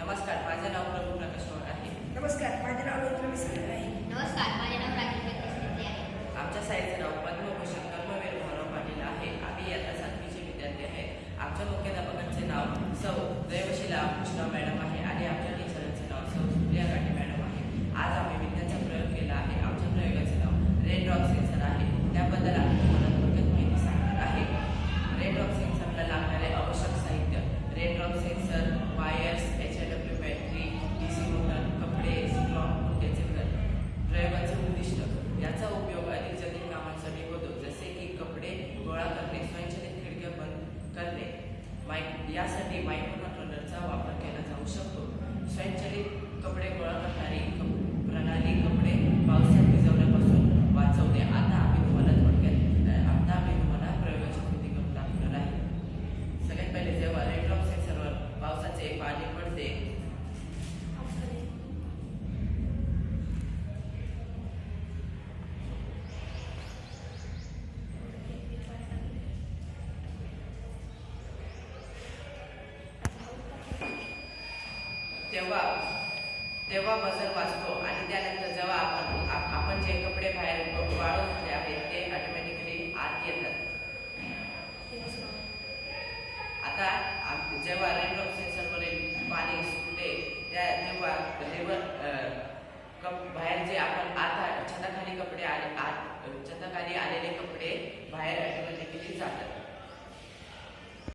नमस्कार, माझे नाव प्रभू प्रकाश पवार आहे. नमस्कार, माझे नाव रोहित मिस्त्री आहे. नमस्कार, माझे नाव राखी शिंदे आहे. आमच्या शाळेचे नाव पद्मभूषण कर्मवीर भाऊराव पाटील आहे. आम्ही इयत्ता 7वीचे विद्यार्थी आहे. आमच्या मुख्याध्यापकांचे नाव सौ देवशिला कृष्णा मॅडम आहे आणि आमच्या टीचरांचे नाव सौ सुप्रिया गाठी मॅडम आहे. आज आम्ही विज्ञानाचा प्रयोग केला आहे. आमच्या प्रयोगाचे नाव रेड रॉक सेन्सर आहे. त्याबद्दल आम्ही तुम्हाला थोडक्यात माहिती सांगणार आहे. रेड रॉक सेन्सरला लागणारे आवश्यक साहित्य: red rock sensor, wires, HIW battery, DC motor, कपडे, स्ट्रॉंग पुंट्याचे घर. प्रयोगाचे उद्दिष्ट: याचा उपयोग अधिक जटिल कामांसाठी होतो, जसे की कपडे गोळा करणे, स्वयंचलित खिडक्या बंद करणे. यासाठी मायक्रो कंट्रोलरचा वापर केला जाऊ शकतो. स्वयंचलित कपडे गोळा करणारी प्रणाली कपडे पावसात भिजवण्यापासून वाचवते. आता आम्ही तुम्हाला प्रयोगाची कृती करून दाखवणार आहे. सगळ्यात पहिले जेव्हा रेड रॉक सेन्सरवर पावसाचे पाणी पडते तेव्हा बझर वाजतो आणि त्यानंतर जेव्हा आपण जे कपडे बाहेर वाळू घातले आहेत ते ऑटोमॅटिकली आत येतात. आता जेव्हा रेड रॉक सेन्सरवरील पाणी सुटते तेव्हा बाहेर जे आपण आता छताखाली कपडे आले छताखाली आलेले कपडे बाहेर ऑटोमॅटिकली जातात.